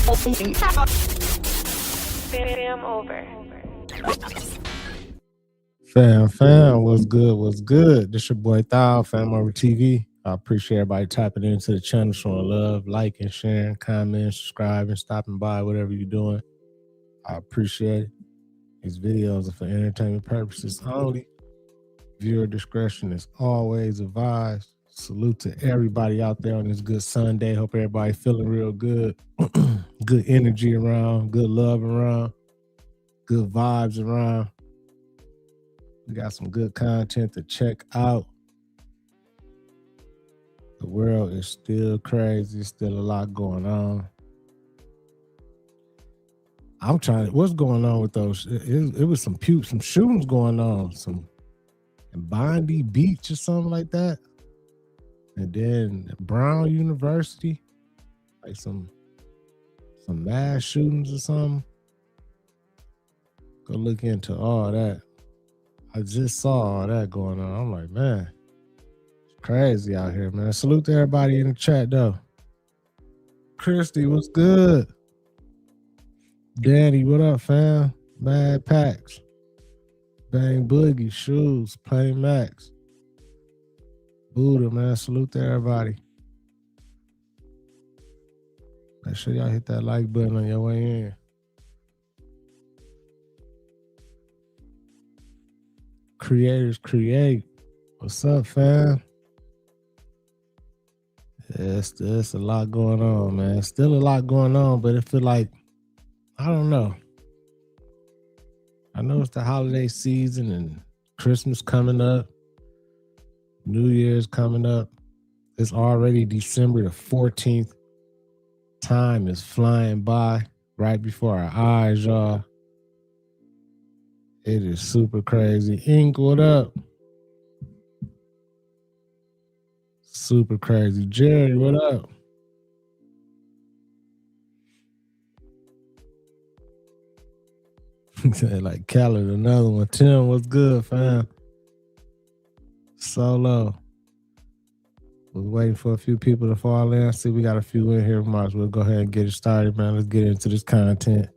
FamOver. Fam, what's good? What's good? This your boy Thou, FamOver TV. I appreciate everybody tapping into the channel, showing love, liking, sharing, commenting, subscribing, stopping by, whatever you're doing. I appreciate it. These videos are for entertainment purposes only. Viewer discretion is always advised. Salute to everybody out there on this good Sunday. Hope everybody feeling real good. Good energy around, good love around, good vibes around. We got some good content to check out. The world is still crazy. Still a lot going on. I'm trying to, what's going on with those? It was some shootings going on. Some in Bondi Beach or something like that. And then Brown University, like some mass shootings or something. Go look into all that. I just saw all that going on. I'm like, man, it's crazy out here, man. Salute to everybody in the chat, though. Christy, what's good? Danny, what up, fam? Mad Packs. Bang Boogie, Shoes, Plain Max. Buddha, man. Salute to everybody. Make sure y'all hit that like button on your way in. Creators create. What's up, fam? Yeah, it's a lot going on, man. Still a lot going on, but it feel like, I don't know. I know it's the holiday season and Christmas coming up. New Year's coming up. It's already December the 14th. Time is flying by right before our eyes, y'all. It is super crazy. Ink, what up? Super crazy. Jerry, what up? Like Khaled, another one. Tim, what's good, fam? Solo. Was waiting for a few people to fall in. See, we got a few in here. Might as well go ahead and get it started, man. Let's get into this content.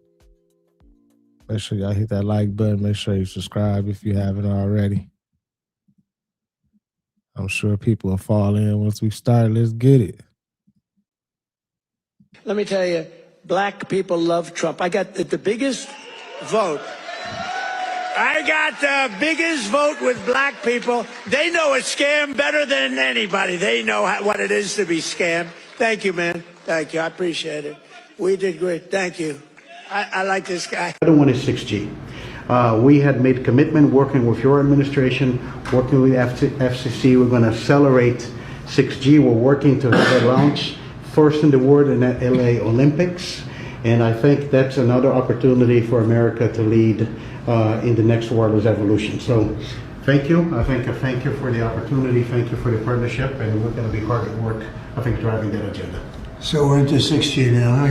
Make sure y'all hit that like button. Make sure you subscribe if you haven't already. I'm sure people will fall in once we start. Let's get it. Let me tell you, black people love Trump. I got the biggest vote. I got the biggest vote with black people. They know a scam better than anybody. They know what it is to be scammed. Thank you, man. Thank you. I appreciate it. We did great. Thank you. I like this guy. The other one is 6G. We had made a commitment working with your administration, working with FCC. We're going to accelerate 6G. We're working to have a launch first in the world in the LA Olympics. And I think that's another opportunity for America to lead in the next wireless evolution. So thank you. Thank you for the opportunity. Thank you for the partnership. And we're going to be hard at work, I think, driving that agenda. So we're into 6G now.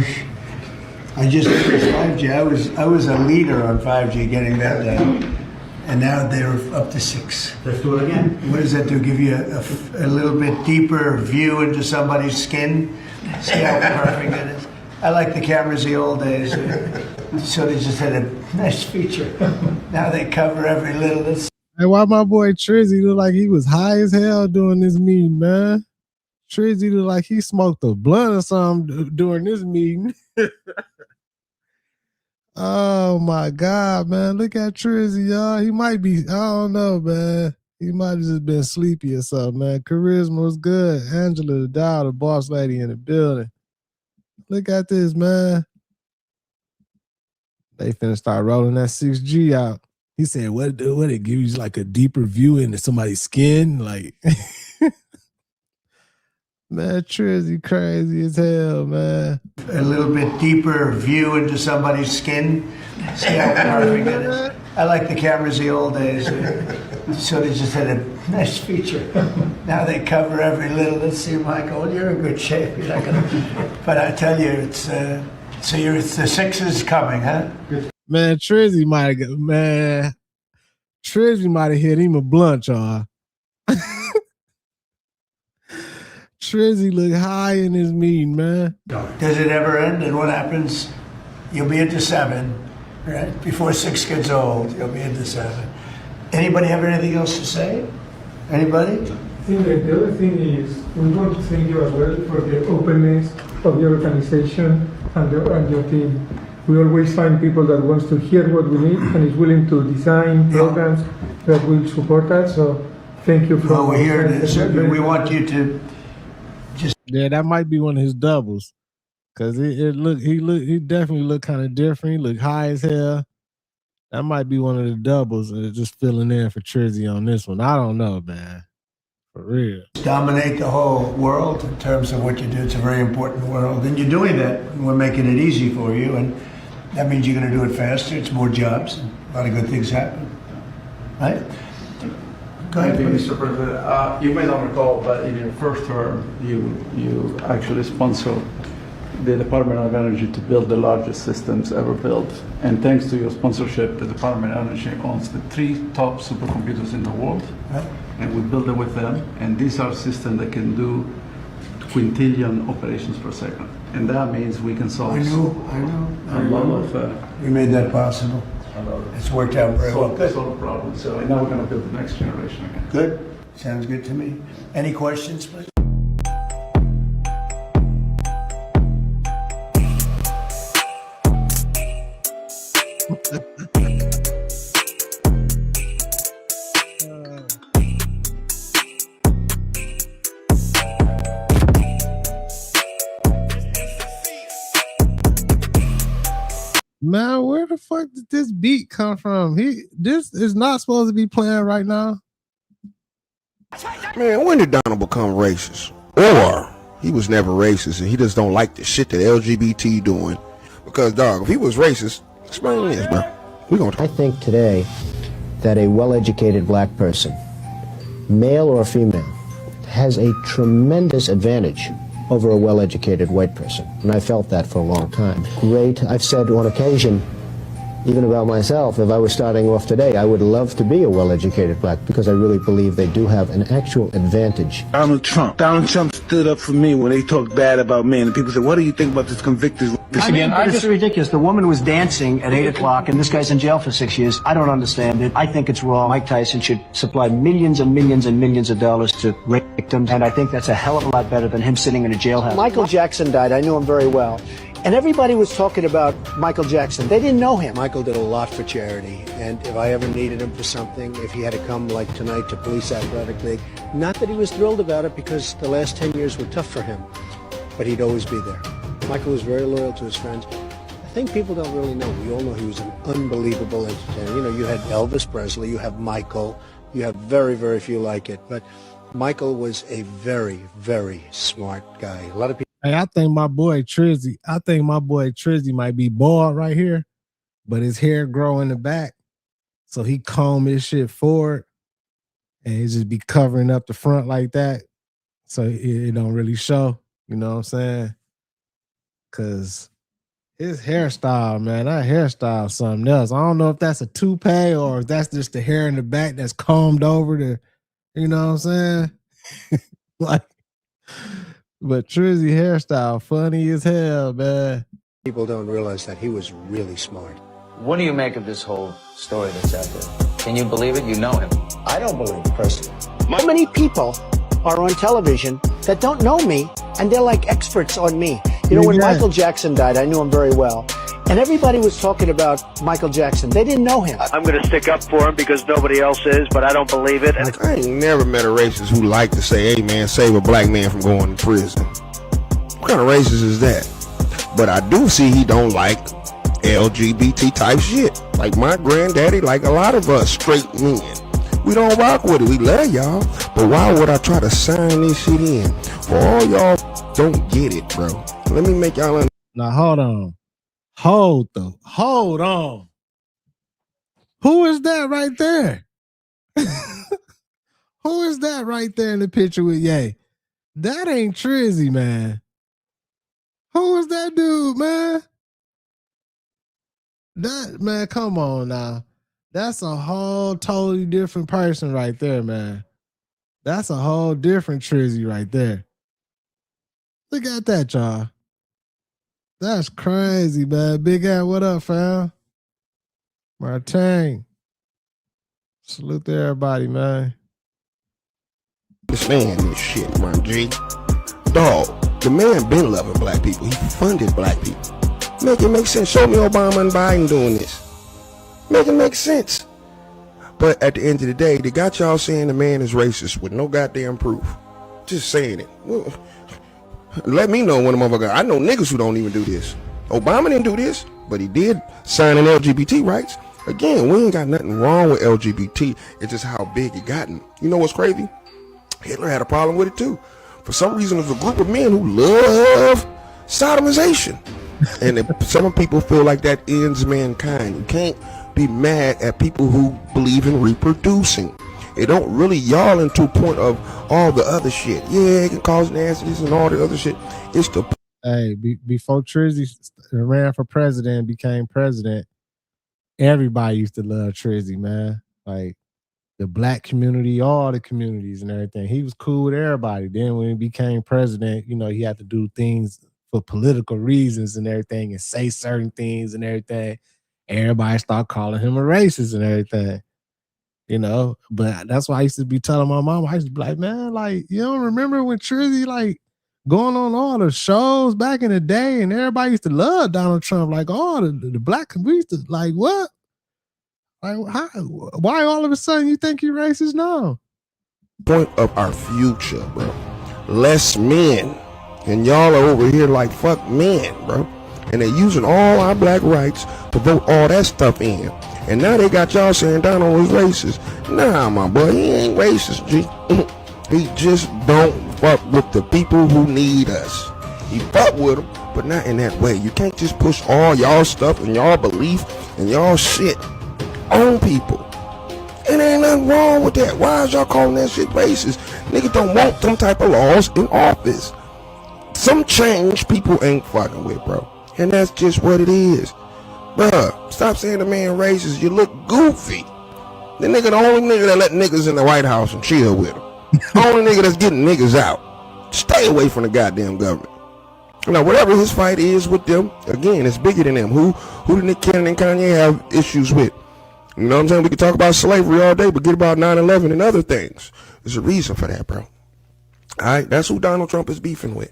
I just finished 5G. I was a leader on 5G getting that done. And now they're up to 6. Let's do it again. What does that do? Give you a little bit deeper view into somebody's skin? See how perfect it is? I like the cameras the old days. So they just had a nice feature. Now they cover every little. Hey, why my boy Trizzy look like he was high as hell doing this meeting, man? Trizzy look like he smoked a blunt or something during this meeting. Oh my God, man. Look at Trizzy, y'all. He might be, I don't know, man. He might have just been sleepy or something, man. Charisma was good. Angela the Dow, the boss lady in the building. Look at this, man. They finna start rolling that 6G out. He said, what it give you like a deeper view into somebody's skin? Like, man, Trizzy crazy as hell, man. A little bit deeper view into somebody's skin. See how perfect it is? I like the cameras the old days. So they just had a nice feature. Now they cover every little. Let's see, Michael, you're in good shape. You're not gonna, but I tell you, it's the 6 is coming, huh? Man, Trizzy might have hit him a blunt, y'all. Trizzy look high in his meeting, man. Does it ever end? And what happens? You'll be into 7, right? Before 6 gets old, you'll be into 7. Anybody have anything else to say? Anybody? I think that the other thing is we want to thank you as well for the openness of your organization and your team. We always find people that wants to hear what we need and is willing to design programs that will support us. So thank you for. Well, we're here to, we want you to just. Yeah, that might be one of his doubles. Cause he definitely look kind of different. He look high as hell. That might be one of the doubles just filling in for Trizzy on this one. I don't know, man. For real. Dominate the whole world in terms of what you do. It's a very important world. And you're doing that. And we're making it easy for you. And that means you're going to do it faster. It's more jobs. And a lot of good things happen. Right? Go ahead, please. Mr. President. You may not recall, but in your first term, you actually sponsored the Department of Energy to build the largest systems ever built. And thanks to your sponsorship, the Department of Energy owns the 3 top supercomputers in the world. Right. And we build them with them. And these are systems that can do quintillion operations per second. And that means we can solve I know. a lot of We made that possible. It's worked out very well. Good. solve problems. So now we're going to build the next generation again. Good. Sounds good to me. Any questions, please? Man, where the fuck did this beat come from? This is not supposed to be playing right now. Man, when did Donald become racist? Or he was never racist and he just don't like the shit that LGBT doing. Because, dog, if he was racist, explain this, bro. I think today that a well-educated black person, male or female, has a tremendous advantage over a well-educated white person. And I felt that for a long time. Great. I've said on occasion, even about myself, if I was starting off today, I would love to be a well-educated black because I really believe they do have an actual advantage. Donald Trump stood up for me when they talked bad about me, and people said, what do you think about this convicted? Again, it's ridiculous. The woman was dancing at 8 o'clock, and this guy's in jail for 6 years. I don't understand it. I think it's wrong. Mike Tyson should supply millions and millions and millions of dollars to rape victims, and I think that's a hell of a lot better than him sitting in a jailhouse. Michael Jackson died. I knew him very well. And everybody was talking about Michael Jackson. They didn't know him. Michael did a lot for charity, and if I ever needed him for something, if he had to come like tonight to Police Athletic League, not that he was thrilled about it because the last 10 years were tough for him, but he'd always be there. Michael was very loyal to his friends. I think people don't really know. We all know he was an unbelievable entertainer. You know, you had Elvis Presley, you have Michael, you have very, very few like it, but Michael was a very, very smart guy. A lot of people. Hey, I think my boy Trizzy might be bald right here, but his hair grow in the back. So he comb his shit forward and it just be covering up the front like that. So it don't really show, you know what I'm saying? Cause his hairstyle, man, that hairstyle is something else. I don't know if that's a toupee or if that's just the hair in the back that's combed over the, you know what I'm saying? Like, but Trizzy hairstyle, funny as hell, man. People don't realize that he was really smart. What do you make of this whole story that's out there? Can you believe it? You know him. I don't believe it personally. How many people are on television that don't know me, and they're like experts on me? You know, when Michael Jackson died, I knew him very well. And everybody was talking about Michael Jackson. They didn't know him. I'm going to stick up for him because nobody else is, but I don't believe it. Like, I ain't never met a racist who liked to say, hey, man, save a black man from going to prison. What kind of racist is that? But I do see he don't like LGBT type shit. Like my granddaddy, like a lot of us straight men. We don't rock with it. We love y'all. But why would I try to sign this shit in? For all y'all don't get it, bro. Let me make y'all understand. Now, hold on. Hold on. Who is that right there? Who is that right there in the picture with Ye? That ain't Trizzy, man. Who is that dude, man? That, man, come on now. That's a whole totally different person right there, man. That's a whole different Trizzy right there. Look at that, y'all. That's crazy, man. Big Al, what up, fam? Martin. Salute to everybody, man. This man and shit, my G. Dog, the man been loving black people. He funded black people. Make it make sense. Show me Obama and Biden doing this. Make it make sense. But at the end of the day, they got y'all saying the man is racist with no goddamn proof. Just saying it. Well, let me know when the motherfucker. I know niggas who don't even do this. Obama didn't do this, but he did sign in LGBT rights. Again, we ain't got nothing wrong with LGBT. It's just how big it gotten. You know what's crazy? Hitler had a problem with it too. For some reason, there's a group of men who love sodomization. And some people feel like that ends mankind. You can't be mad at people who believe in reproducing. It don't really y'all into a point of all the other shit. Yeah, it can cause nastiness and all the other shit. It's the... Hey, before Trizzy ran for president and became president, everybody used to love Trizzy, man. Like, the black community, all the communities and everything. He was cool with everybody. Then when he became president, you know, he had to do things for political reasons and everything and say certain things and everything. Everybody started calling him a racist and everything, you know. But that's why I used to be telling my mom, I used to be like, man, like, you don't remember when Trizzy, like, going on all the shows back in the day and everybody used to love Donald Trump, like, oh, the black community used to, like, what? Like, why all of a sudden you think you're racist now? Point of our future, bro. Less men. And y'all are over here like fuck men, bro. And they're using all our black rights to vote all that stuff in. And now they got y'all saying Donald was racist. Nah, my boy, he ain't racist, G. He just don't fuck with the people who need us. He fuck with them, but not in that way. You can't just push all y'all stuff and y'all belief and y'all shit on people. And ain't nothing wrong with that. Why is y'all calling that shit racist? Niggas don't want them type of laws in office. Some change people ain't fucking with, bro. And that's just what it is. Bruh, stop saying the man racist. You look goofy. The nigga, the only nigga that let niggas in the White House and chill with them. The only nigga that's getting niggas out. Stay away from the goddamn government. Now, whatever his fight is with them, again, it's bigger than them. Who did Nick Cannon and Kanye have issues with? You know what I'm saying? We can talk about slavery all day, but get about 9/11 and other things. There's a reason for that, bro. All right? That's who Donald Trump is beefing with.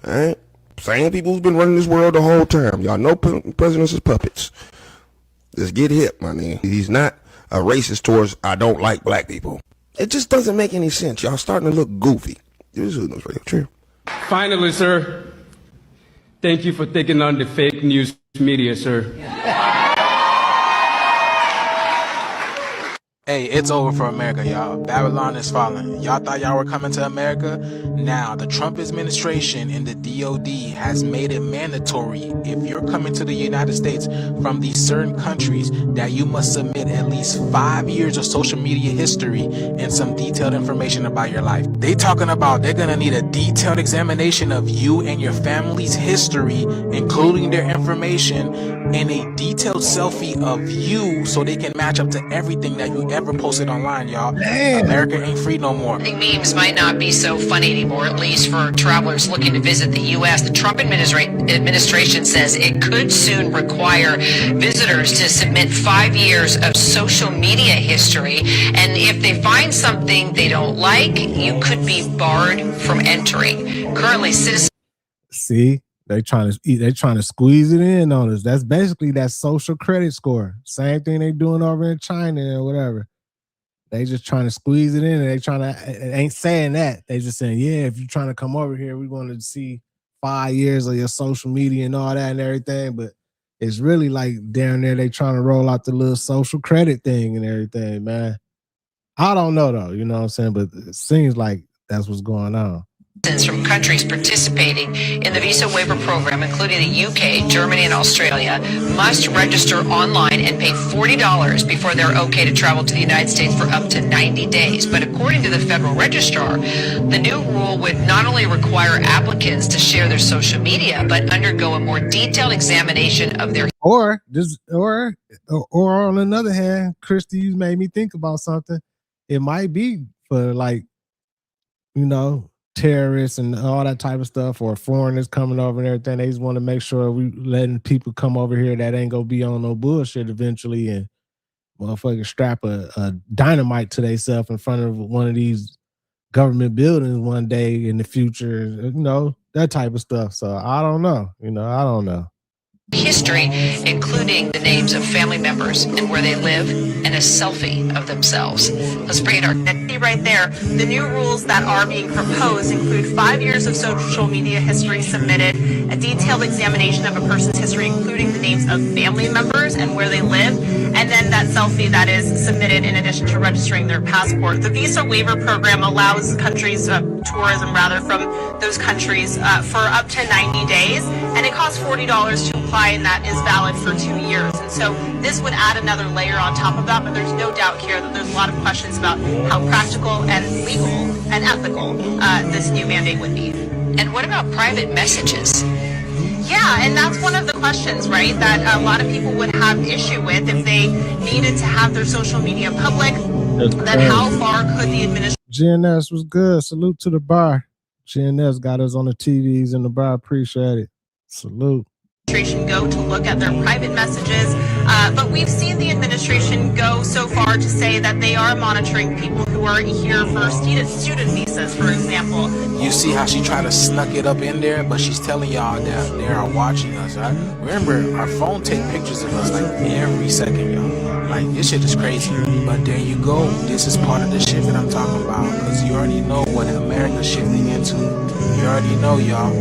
All right? Same people who's been running this world the whole time. Y'all know presidents is puppets. Just get hip, my nigga. He's not a racist towards I don't like black people. It just doesn't make any sense. Y'all starting to look goofy. This is real true. Finally, sir, thank you for taking on the fake news media, sir. Hey, it's over for America, y'all. Babylon is falling. Y'all thought y'all were coming to America? Now, the Trump administration and the DOD has made it mandatory if you're coming to the United States from these certain countries that you must submit at least 5 years of social media history and some detailed information about your life. They talking about they're gonna need a detailed examination of you and your family's history, including their information, and a detailed selfie of you so they can match up to everything that you ever posted online, y'all. America ain't free no more. Memes might not be so funny anymore, at least for travelers looking to visit the U.S. The Trump administration says it could soon require visitors to submit 5 years of social media history, and if they find something they don't like, you could be barred from entering. Currently, citizens... See? They trying to squeeze it in on us. That's basically that social credit score. Same thing they doing over in China or whatever. They just trying to squeeze it in, and it ain't saying that. They just saying, yeah, if you're trying to come over here, we want to see 5 years of your social media and all that and everything. But it's really like down there they trying to roll out the little social credit thing and everything, man. I don't know though, you know what I'm saying? But it seems like that's what's going on. From countries participating in the visa waiver program, including the UK, Germany, and Australia, must register online and pay $40 before they're okay to travel to the United States for up to 90 days. But according to the federal registrar, the new rule would not only require applicants to share their social media, but undergo a more detailed examination of their... Or on another hand, Christy, you made me think about something. It might be for, like, you know, terrorists and all that type of stuff, or foreigners coming over and everything. They just want to make sure we letting people come over here that ain't gonna be on no bullshit eventually and motherfucker strap a dynamite to themselves in front of one of these government buildings one day in the future, that type of stuff. So I don't know, I don't know. History, including the names of family members and where they live, and a selfie of themselves. Let's bring it right there. The new rules that are being proposed include 5 years of social media history submitted, a detailed examination of a person's history, including the names of family members and where they live, and then that selfie that is submitted in addition to registering their passport. The visa waiver program allows countries, tourism rather, from those countries for up to 90 days, and it costs $40 to apply, and that is valid for 2 years. And so this would add another layer on top of that, but there's no doubt here that there's a lot of questions about how practical and legal and ethical this new mandate would be. And what about private messages? Yeah, and that's one of the questions, right, that a lot of people would have issue with if they needed to have their social media public. Then how far could the administration... GNS was good. Salute to the bar. GNS got us on the TVs in the bar. Appreciate it. Salute. Go to look at their private messages, but we've seen the administration go so far to say that they are monitoring people who are here for student visas, for example. You see how she tried to snuck it up in there, but she's telling y'all that they are watching us, right? Remember, our phone take pictures of us like every second, y'all. Like, this shit is crazy. But there you go. This is part of the shift that I'm talking about, because you already know what America's shifting into. You already know, y'all.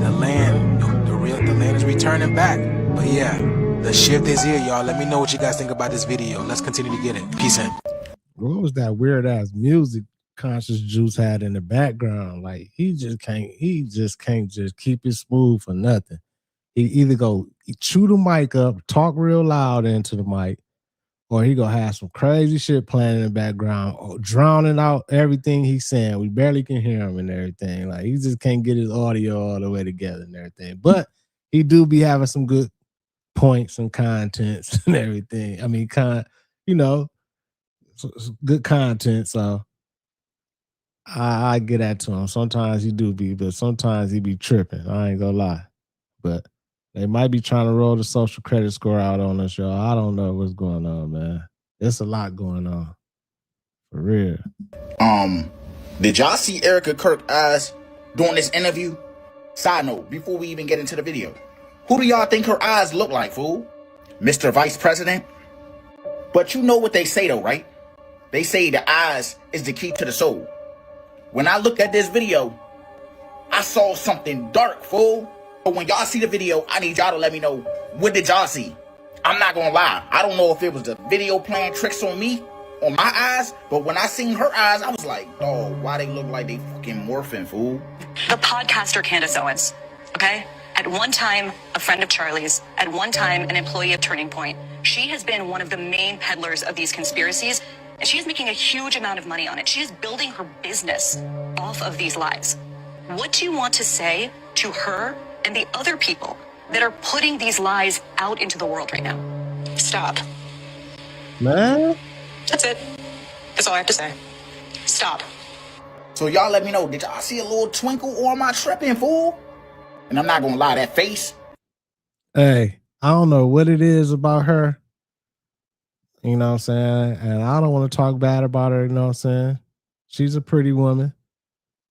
The land is returning back. But yeah, the shift is here, y'all. Let me know what you guys think about this video. Let's continue to get it. Peace in. What was that weird ass music Conscious Juice had in the background? Like, he just can't just keep it smooth for nothing. He either chew the mic up, talk real loud into the mic, or he gonna have some crazy shit playing in the background, or drowning out everything he's saying. We barely can hear him and everything. Like, he just can't get his audio all the way together and everything. But he do be having some good points and contents and everything. I mean, good content. So I get that to him. Sometimes he do be, but sometimes he be tripping. I ain't gonna lie. But they might be trying to roll the social credit score out on us, y'all. I don't know what's going on, man. There's a lot going on. For real. Did y'all see Erica Kirk eyes during this interview? Side note, before we even get into the video, who do y'all think her eyes look like, fool? Mr. Vice President? But you know what they say though, right? They say the eyes is the key to the soul. When I looked at this video, I saw something dark, fool. But when y'all see the video, I need y'all to let me know, what did y'all see? I'm not gonna lie, I don't know if it was the video playing tricks on me, on my eyes, but when I seen her eyes, I was like, dog, why they look like they fucking morphing, fool? The podcaster Candace Owens, okay? At one time, a friend of Charlie's, at one time, an employee of Turning Point. She has been one of the main peddlers of these conspiracies, and she is making a huge amount of money on it. She is building her business off of these lies. What do you want to say to her and the other people that are putting these lies out into the world right now? Stop. Man. That's it. That's all I have to say. Stop. So y'all let me know, did y'all see a little twinkle, or am I tripping, fool? And I'm not gonna lie, that face. Hey, I don't know what it is about her. You know what I'm saying? And I don't want to talk bad about her, you know what I'm saying? She's a pretty woman.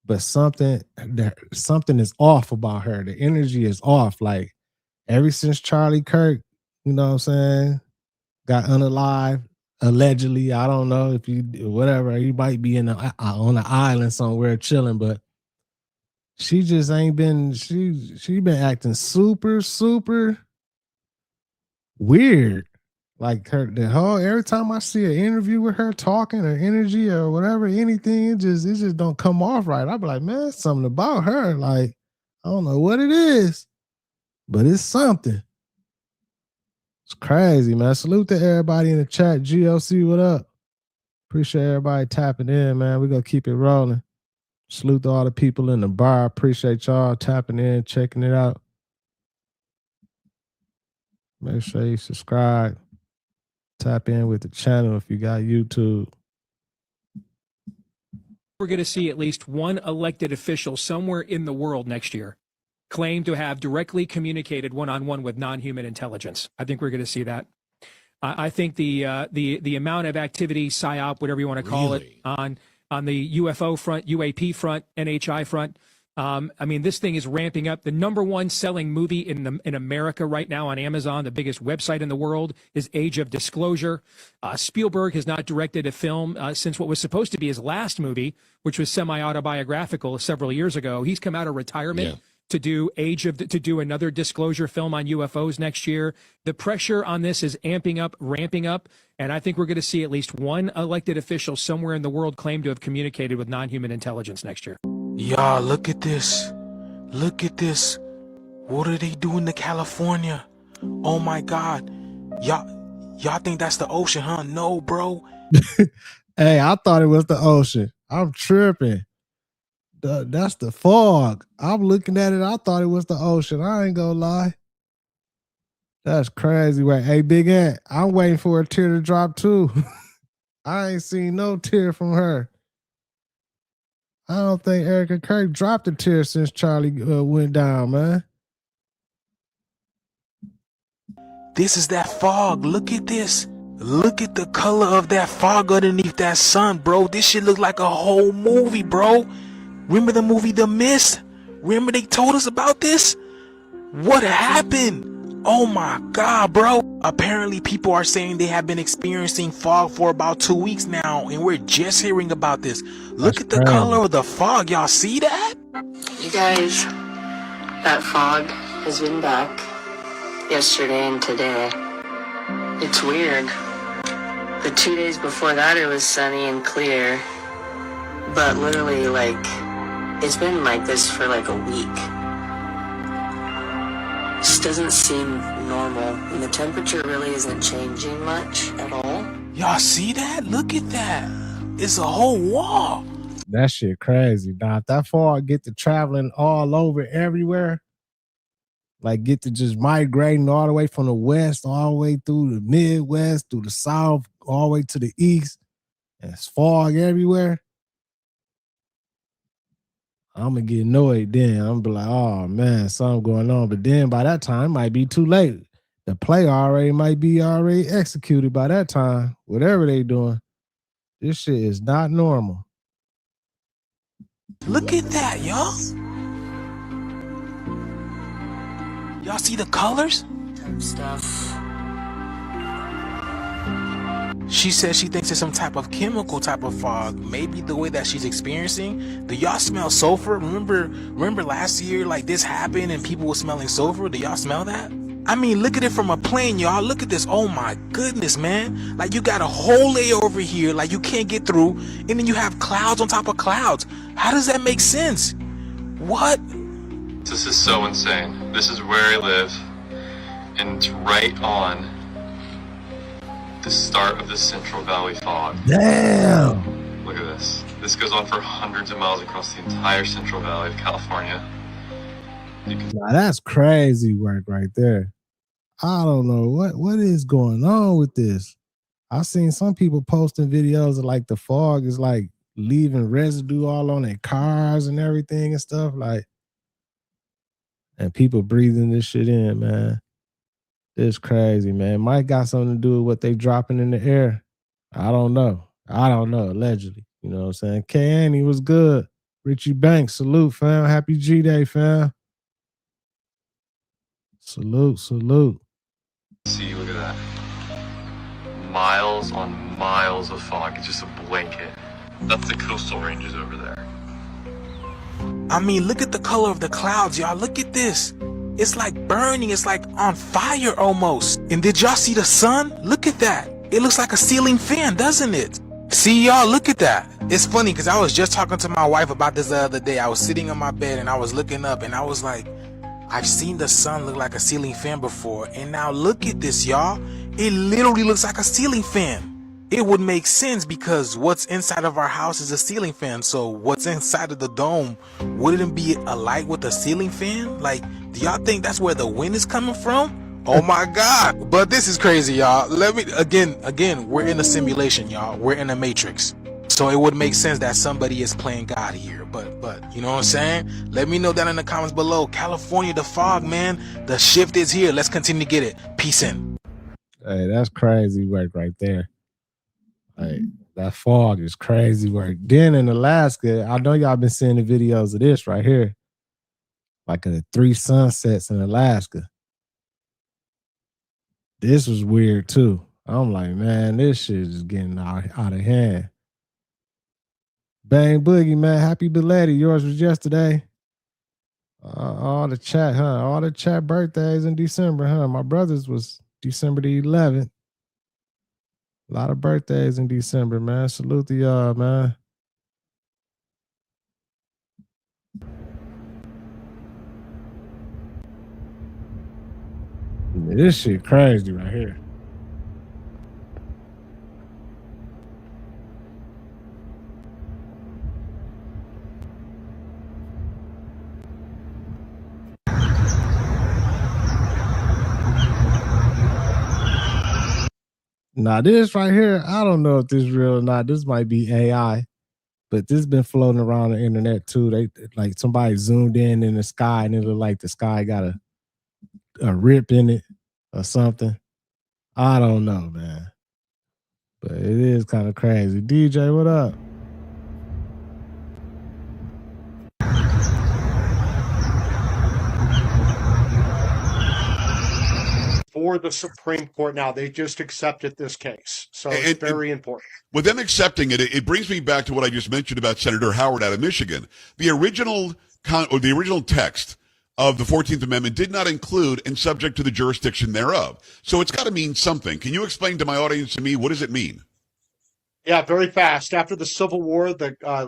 But something is off about her. The energy is off. Like, ever since Charlie Kirk, you know what I'm saying, got unalived, allegedly. I don't know if whatever. You might be on an island somewhere chilling, but she just ain't been. She been acting super weird. Like every time I see an interview with her talking or energy or whatever, anything, it just don't come off right. I be like, man, something about her. Like, I don't know what it is, but it's something. It's crazy, man. Salute to everybody in the chat. GLC, what up? Appreciate everybody tapping in, man. We're gonna keep it rolling. Salute to all the people in the bar. Appreciate y'all tapping in, checking it out. Make sure you subscribe. Tap in with the channel if you got YouTube. we're going to see at least one elected official somewhere in the world next year claim to have directly communicated one-on-one with non-human intelligence. I think we're going to see that. I think the amount of activity, PSYOP, whatever you want to call it, on the UFO front, UAP front, NHI front. I mean, this thing is ramping up. The #1 selling movie in America right now on Amazon, the biggest website in the world, is Age of Disclosure. Spielberg has not directed a film since what was supposed to be his last movie, which was semi-autobiographical several years ago. He's come out of retirement to do to do another disclosure film on UFOs next year. The pressure on this is amping up, ramping up, and I think we're going to see at least one elected official somewhere in the world claim to have communicated with non-human intelligence next year. Y'all, look at this. Look at this. What are they doing to California? Oh my God. Y'all think that's the ocean, huh? No, bro. Hey, I thought it was the ocean. I'm tripping. That's the fog. I'm looking at it. I thought it was the ocean. I ain't gonna lie. That's crazy. Wait, hey, Big Ant, I'm waiting for a tear to drop too. I ain't seen no tear from her. I don't think Erica Kirk dropped a tear since Charlie went down, man. This is that fog. Look at this. Look at the color of that fog underneath that sun, bro. This shit look like a whole movie, bro. Remember the movie The Mist? Remember they told us about this? What happened? Oh my God, bro. Apparently people are saying they have been experiencing fog for about 2 weeks now, and we're just hearing about this. Look at the color of the fog. Y'all see that? You guys, that fog has been back yesterday and today. It's weird. The 2 days before that it was sunny and clear, but literally like it's been like this for like a week. Just doesn't seem normal, and the temperature really isn't changing much at all. Y'all see that? Look at that. It's a whole wall. That shit crazy. Now, if that fog get to traveling all over everywhere, like get to just migrating all the way from the west, all the way through the Midwest, through the South, all the way to the east, and it's fog everywhere, I'm going to get annoyed then. I'm going to be like, oh, man, something going on. But then by that time, it might be too late. The play might be already executed by that time, whatever they doing. This shit is not normal. Look at that, y'all. Y'all see the colors? Stuff. She says she thinks it's some type of chemical type of fog. Maybe the way that she's experiencing. Do y'all smell sulfur? Remember last year like this happened and people were smelling sulfur? Do y'all smell that? I mean, look at it from a plane, y'all. Look at this. Oh my goodness, man. Like you got a whole layer over here like you can't get through, and then you have clouds on top of clouds. How does that make sense? What? This is so insane. This is where I live, and it's right on the start of the Central Valley fog. Damn! Look at this. This goes on for hundreds of miles across the entire Central Valley of California. Now that's crazy work right there. I don't know what is going on with this. I've seen some people posting videos of like the fog is like leaving residue all on their cars and everything and stuff, like, and people breathing this shit in, man. It's crazy, man. Might got something to do with what they dropping in the air. I don't know. Allegedly. You know what I'm saying? K. Annie was good. Richie Banks, salute, fam. Happy G-Day, fam. Salute. See, look at that. Miles on miles of fog. It's just a blanket. That's the coastal ranges over there. I mean, look at the color of the clouds, y'all. Look at this. It's like burning. It's like on fire almost. And did y'all see the sun? Look at that. It looks like a ceiling fan, doesn't it? See, y'all, look at that. It's funny because I was just talking to my wife about this the other day. I was sitting on my bed and I was looking up and I was like, I've seen the sun look like a ceiling fan before. And now look at this, y'all. It literally looks like a ceiling fan. It would make sense because what's inside of our house is a ceiling fan. So what's inside of the dome, wouldn't it be a light with a ceiling fan? Like, do y'all think that's where the wind is coming from? Oh my God. But this is crazy, y'all. Let me, again, we're in a simulation, y'all. We're in a matrix. So it would make sense that somebody is playing God here. But you know what I'm saying? Let me know down in the comments below. California, the fog, man. The shift is here. Let's continue to get it. Peace in. Hey, that's crazy work right there. Like, that fog is crazy work. Then in Alaska, I know y'all been seeing the videos of this right here. Like 3 sunsets in Alaska. This was weird too. I'm like, man, this shit is getting out of hand. Bang Boogie, man. Happy belated. Yours was yesterday. All the chat, huh? All the chat birthdays in December, huh? My brother's was December the 11th. A lot of birthdays in December, man. Salute to y'all, man. This shit crazy right here. Now this right here, I don't know if this is real or not. This might be AI, but this has been floating around the internet too. They like somebody zoomed in the sky and it looked like the sky got a rip in it or something. I don't know, man. But it is kind of crazy. DJ, what up? For the Supreme Court now, they just accepted this case, so it's very important. With them accepting it, it brings me back to what I just mentioned about Senator Howard out of Michigan. The original text of the 14th Amendment did not include "and subject to the jurisdiction thereof," so it's got to mean something. Can you explain to my audience and me what does it mean? Yeah, very fast. After the Civil War,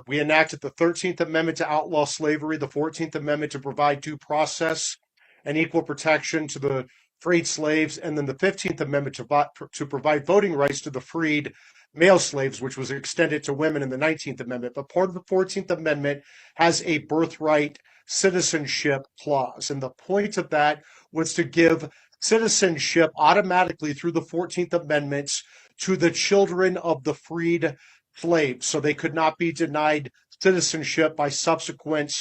we enacted the 13th Amendment to outlaw slavery, the 14th Amendment to provide due process and equal protection to the freed slaves, and then the 15th Amendment to provide voting rights to the freed male slaves, which was extended to women in the 19th Amendment. But part of the 14th Amendment has a birthright citizenship clause, and the point of that was to give citizenship automatically through the 14th Amendment to the children of the freed slaves, so they could not be denied citizenship by subsequent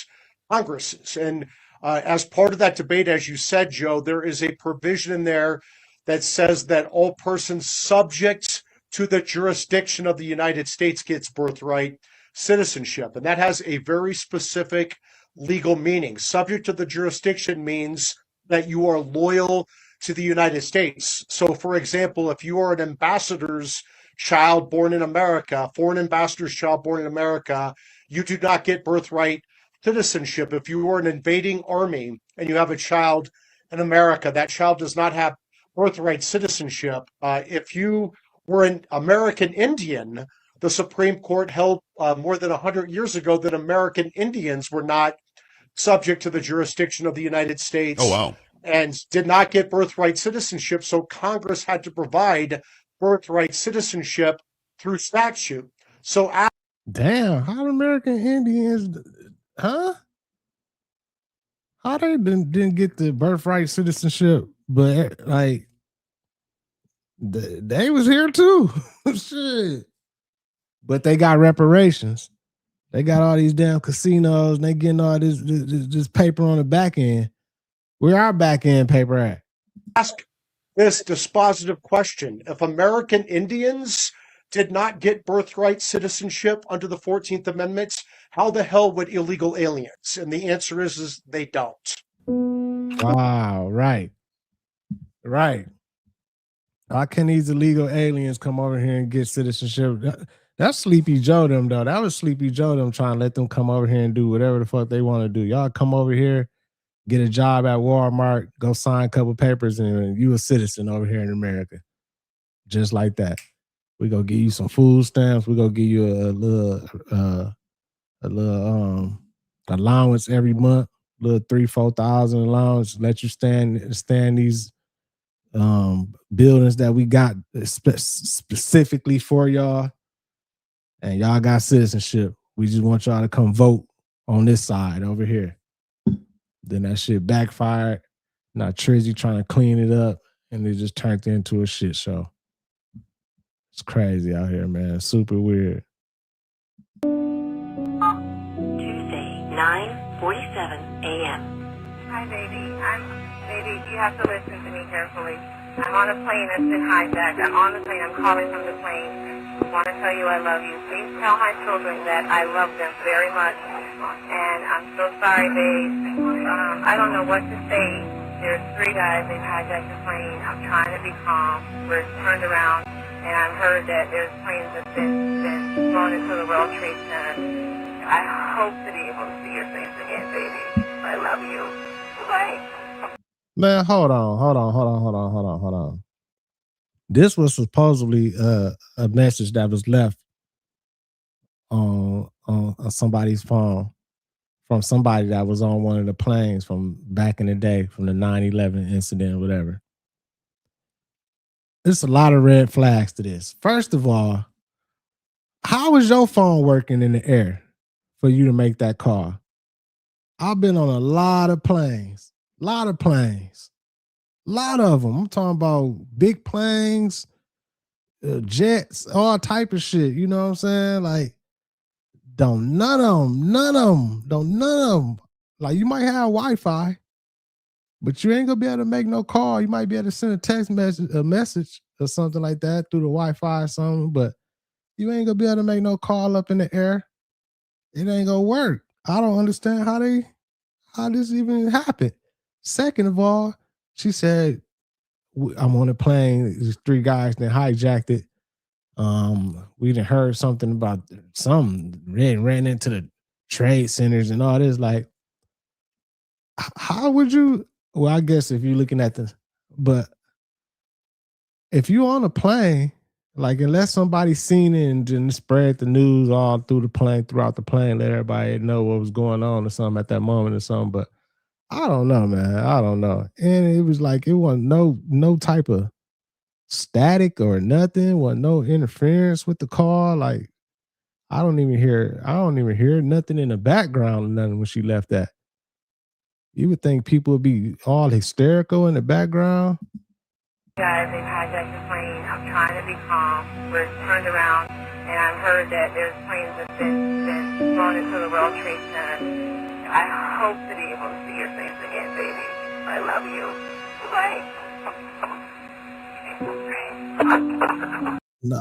Congresses. And as part of that debate, as you said, Joe, there is a provision in there that says that all persons subject to the jurisdiction of the United States gets birthright citizenship. And that has a very specific legal meaning. Subject to the jurisdiction means that you are loyal to the United States. So, for example, if you are an ambassador's child born in America, foreign ambassador's child born in America, you do not get birthright citizenship. If you are an invading army and you have a child in America, that child does not have birthright citizenship. If you were an American Indian, the Supreme Court held more than 100 years ago that American Indians were not subject to the jurisdiction of the United States. Oh, wow. And did not get birthright citizenship. So Congress had to provide birthright citizenship through statute. So damn, how American Indians, huh? How they didn't get the birthright citizenship, but like they was here too. Shit. But they got reparations. They got all these damn casinos and they getting all this paper on the back end. Where our back end paper at? Ask this dispositive question. If American Indians did not get birthright citizenship under the 14th Amendment, how the hell would illegal aliens? And the answer is they don't. Wow, right. Right. How can these illegal aliens come over here and get citizenship? That's Sleepy Joe them, though. That was Sleepy Joe them trying to let them come over here and do whatever the fuck they want to do. Y'all come over here, get a job at Walmart, go sign a couple papers, and you a citizen over here in America. Just like that. We gonna give you some food stamps. We gonna give you a little allowance every month, little 3,000-4,000 allowance. Let you stand these buildings that we got specifically for y'all, and y'all got citizenship. We just want y'all to come vote on this side over here. Then that shit backfired. Now Trizzy trying to clean it up, and it just turned into a shit show. It's crazy out here, man. Super weird. 9:47 a.m. Hi, baby. Baby, you have to listen to me carefully. I'm on a plane that's been hijacked. I'm on the plane. I'm calling from the plane. I want to tell you I love you. Please tell my children that I love them very much. And I'm so sorry, babe. I don't know what to say. There's 3 guys. They've hijacked the plane. I'm trying to be calm. We're turned around, and I've heard that there's planes that's been flown into the World Trade Center. I hope to be able to see your face again, baby. I love you. Bye. Man, hold on. This was supposedly a message that was left on somebody's phone from somebody that was on one of the planes from back in the day, from the 9/11 incident or whatever. There's a lot of red flags to this. First of all, how is your phone working in the air for you to make that call? I've been on a lot of planes. A lot of them. I'm talking about big planes, jets, all type of shit. You know what I'm saying? Like, none of them. Like, you might have Wi-Fi, but you ain't gonna be able to make no call. You might be able to send a text message or something like that through the Wi-Fi or something, but you ain't gonna be able to make no call up in the air. It ain't gonna work. I don't understand how this even happened. Second of all, she said, I'm on a plane. There's 3 guys that hijacked it. We done heard something about some ran into the trade centers and all this. Like, how would you? Well, I guess if you're looking at this, but if you on a plane, like, unless somebody seen it and then spread the news all through the plane, throughout the plane, let everybody know what was going on or something at that moment or something. But I don't know, man. I don't know. And it was like, it wasn't no type of static or nothing. Wasn't no interference with the call. Like, I don't even hear nothing in the background or nothing when she left that. You would think people would be all hysterical in the background. Guys, they've hijacked the plane. I'm trying to be calm. We're turned around, and I've heard that there's planes that's been flown into the World Trade Center. I hope to be able to see your face again, baby. I love you. Bye.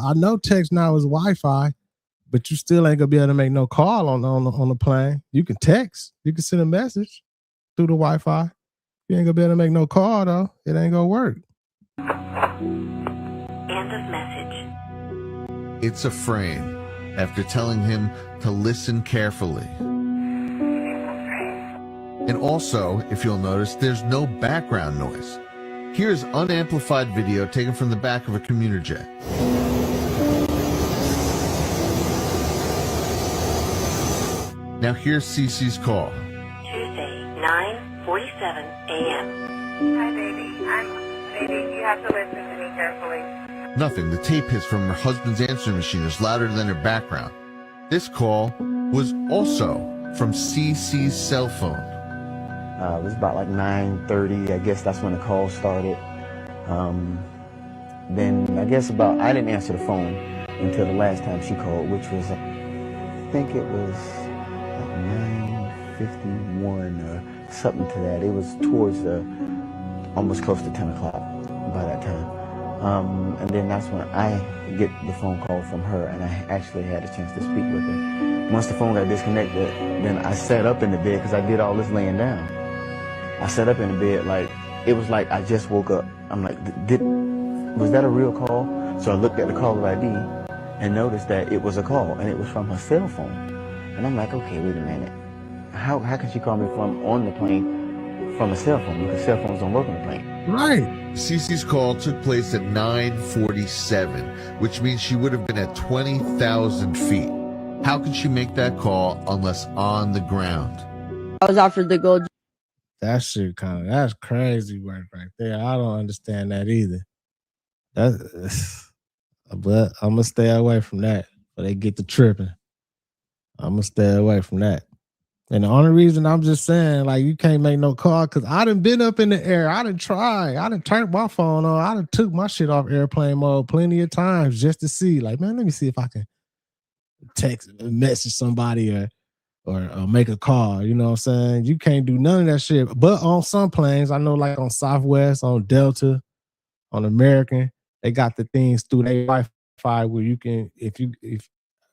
I know text now is Wi-Fi, but you still ain't gonna be able to make no call on the plane. You can text. You can send a message through the Wi-Fi. You ain't gonna be able to make no call though. It ain't gonna work. End of message. It's a frame after telling him to listen carefully. And also, if you'll notice, there's no background noise. Here's unamplified video taken from the back of a commuter jet. Now here's Cece's call. Tuesday, 9:47 a.m. Hi, baby. Baby, you have to listen to me carefully. Nothing. The tape hits from her husband's answering machine is louder than her background. This call was also from Cece's cell phone. It was about like 9:30. I guess that's when the call started. Then I guess I didn't answer the phone until the last time she called, which was, I think it was like 9:51 or something to that. It was towards almost close to 10 o'clock by that time. And then that's when I get the phone call from her, and I actually had a chance to speak with her. Once the phone got disconnected, then I sat up in the bed because I did all this laying down. I sat up in the bed like, it was like I just woke up. I'm like, was that a real call? So I looked at the caller ID and noticed that it was a call, and it was from her cell phone. And I'm like, okay, wait a minute. How can she call me from on the plane from a cell phone? Because cell phones don't work on the plane. Right. Cece's call took place at 9:47, which means she would have been at 20,000 feet. How could she make that call unless on the ground? I was offered the gold. That shit that's crazy work right there. I don't understand that either. But I'm gonna stay away from that. But they get to tripping. I'm gonna stay away from that. And the only reason I'm just saying, like, you can't make no call, because I done been up in the air. I done tried. I done turned my phone on. I done took my shit off airplane mode plenty of times just to see, like, man, let me see if I can text, message somebody or make a call. You know what I'm saying? You can't do none of that shit. But on some planes, I know like on Southwest, on Delta, on American, they got the things through their Wi-Fi where you can,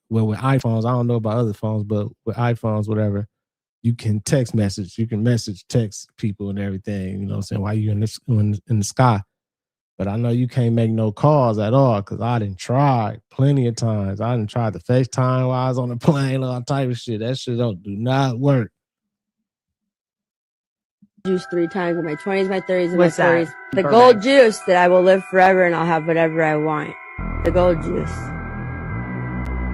well, with iPhones, I don't know about other phones, but with iPhones, whatever, you can text message. You can text people and everything, you know what I'm saying, while you're in the sky. But I know you can't make no calls at all because I done tried plenty of times. I done tried to FaceTime while I was on the plane, all type of shit. That shit do not work. Juice 3 times in my 20s, my 30s, and What's my that? 40s. The Perfect. gold juice that I will live forever and I'll have whatever I want. The gold juice.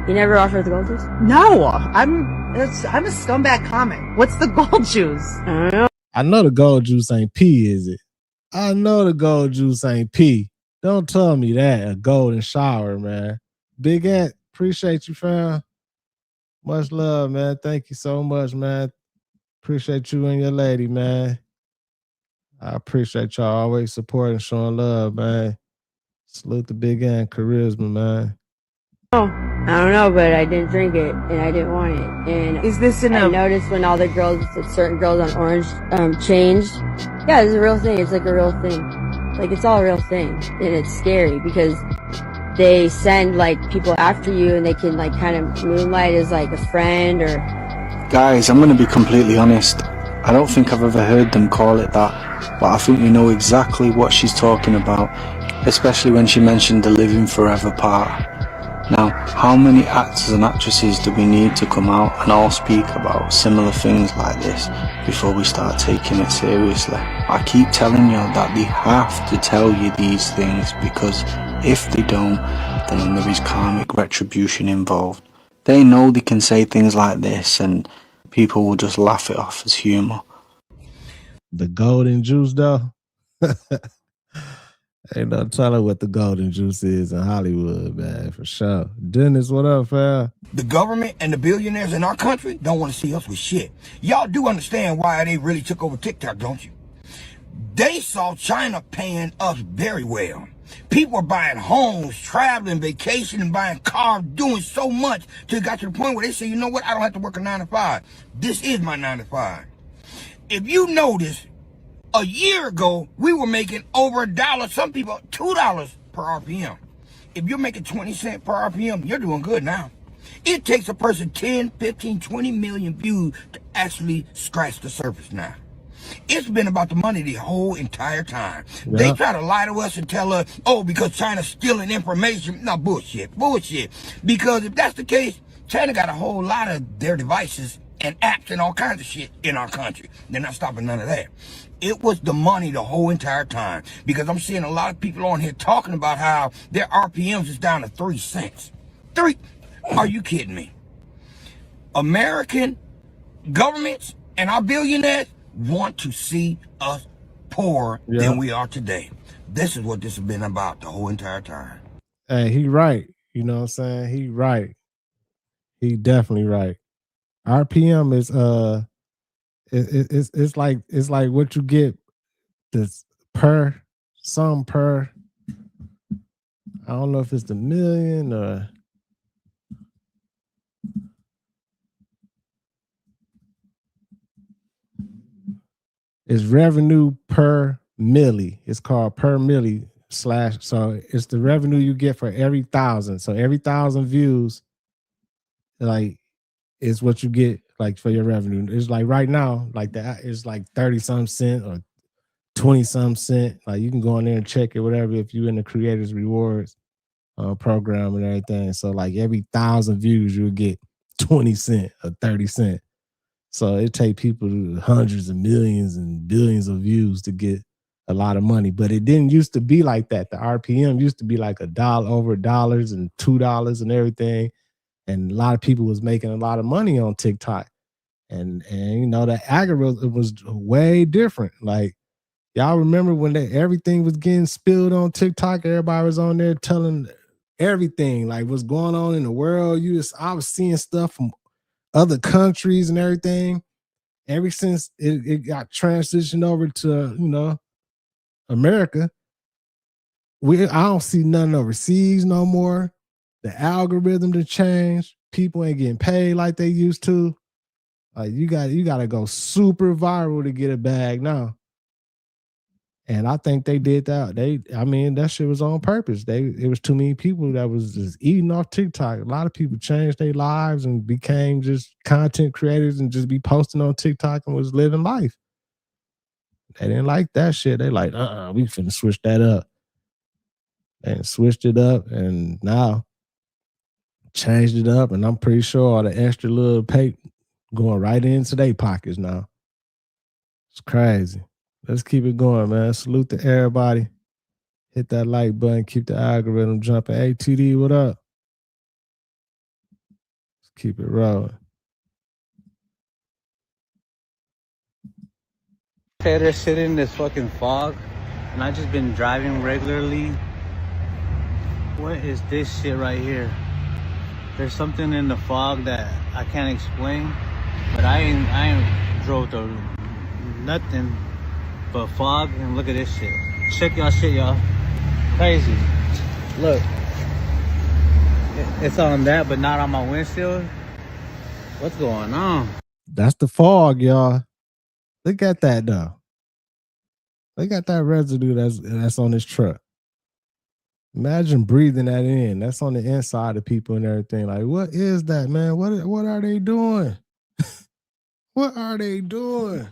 You never offered the gold juice? No, I'm a scumbag comic. What's the gold juice? I don't know. I know the gold juice ain't pee, is it? I know the gold juice ain't pee. Don't tell me that. A golden shower, man. Big Ant, appreciate you, fam. Much love, man. Thank you so much, man. Appreciate you and your lady, man. I appreciate y'all always supporting, showing love, man. Salute the Big Ant charisma, man. Oh, I don't know, but I didn't drink it and I didn't want it. And is this I noticed when all the girls, certain girls on Orange, changed. Yeah, it's a real thing. It's like a real thing. Like it's all a real thing, and it's scary because they send like people after you, and they can like kind of moonlight as like a friend or. Guys, I'm gonna be completely honest. I don't think I've ever heard them call it that, but I think we know exactly what she's talking about, especially when she mentioned the living forever part. Now, how many actors and actresses do we need to come out and all speak about similar things like this before we start taking it seriously? I keep telling you that they have to tell you these things, because if they don't, then there is karmic retribution involved. They know they can say things like this and people will just laugh it off as humor. The golden juice, though? Ain't no telling what the golden juice is in Hollywood, man, for sure. Dennis, what up, fam? The government and the billionaires in our country don't want to see us with shit. Y'all do understand why they really took over TikTok, don't you? They saw China paying us very well. People are buying homes, traveling, vacationing, buying cars, doing so much till it got to the point where they say, you know what, I don't have to work a 9 to 5. This is my 9 to 5. If you notice, a year ago, we were making over $1, some people $2 per RPM. If you're making 20 cents per RPM, you're doing good now. It takes a person 10, 15, 20 million views to actually scratch the surface now. It's been about the money the whole entire time. Yeah. They try to lie to us and tell us, oh, because China's stealing information. No, bullshit. Because if that's the case, China got a whole lot of their devices and apps and all kinds of shit in our country. They're not stopping none of that. It was the money the whole entire time, because I'm seeing a lot of people on here talking about how their RPMs is down to 3 cents. Are you kidding me? American governments and our billionaires want to see us poorer than we are today. This is what this has been about the whole entire time. Hey, he right. You know what I'm saying? He right. He definitely right. RPM is it's like what you get this per. I don't know if it's the million or it's revenue per milli. It's called per milli / so it's the revenue you get for every 1,000. So every 1,000 views, like, is what you get like for your revenue. It's like right now, like that is like 30-some cent or 20-some cent. Like you can go in there and check it, whatever, if you're in the creators rewards program and everything. So like every 1,000 views, you'll get 20 cent or 30 cent. So it take people hundreds of millions and billions of views to get a lot of money. But it didn't used to be like that. The RPM used to be like $1 over $1 and $2 and everything. And a lot of people was making a lot of money on TikTok. And you know, the algorithm was way different. Like, y'all remember when everything was getting spilled on TikTok? Everybody was on there telling everything, like what's going on in the world. I was seeing stuff from other countries and everything. Ever since it got transitioned over to, you know, America, I don't see nothing overseas no more. The algorithm to change. People ain't getting paid like they used to. Like you got to go super viral to get a bag now. And I think they did that. That shit was on purpose. It was too many people that was just eating off TikTok. A lot of people changed their lives and became just content creators and just be posting on TikTok and was living life. They didn't like that shit. They like, we finna switch that up. And switched it up and now changed it up. And I'm pretty sure all the extra little pay going right into their pockets now. It's crazy. Let's keep it going, man. Salute to everybody. Hit that like button. Keep the algorithm jumping. Hey, TD, what up? Let's keep it rolling. Hey, they're sitting in this fucking fog, and I just been driving regularly. What is this shit right here? There's something in the fog that I can't explain, but I ain't drove through nothing but fog. And look at this shit. Check y'all shit, y'all. Crazy. Look, it's on that, but not on my windshield. What's going on? That's the fog, y'all. Look at that though. Look at that residue that's on this truck. Imagine breathing that in. That's on the inside of people and everything. Like, what is that, man? What are they doing? What are they doing?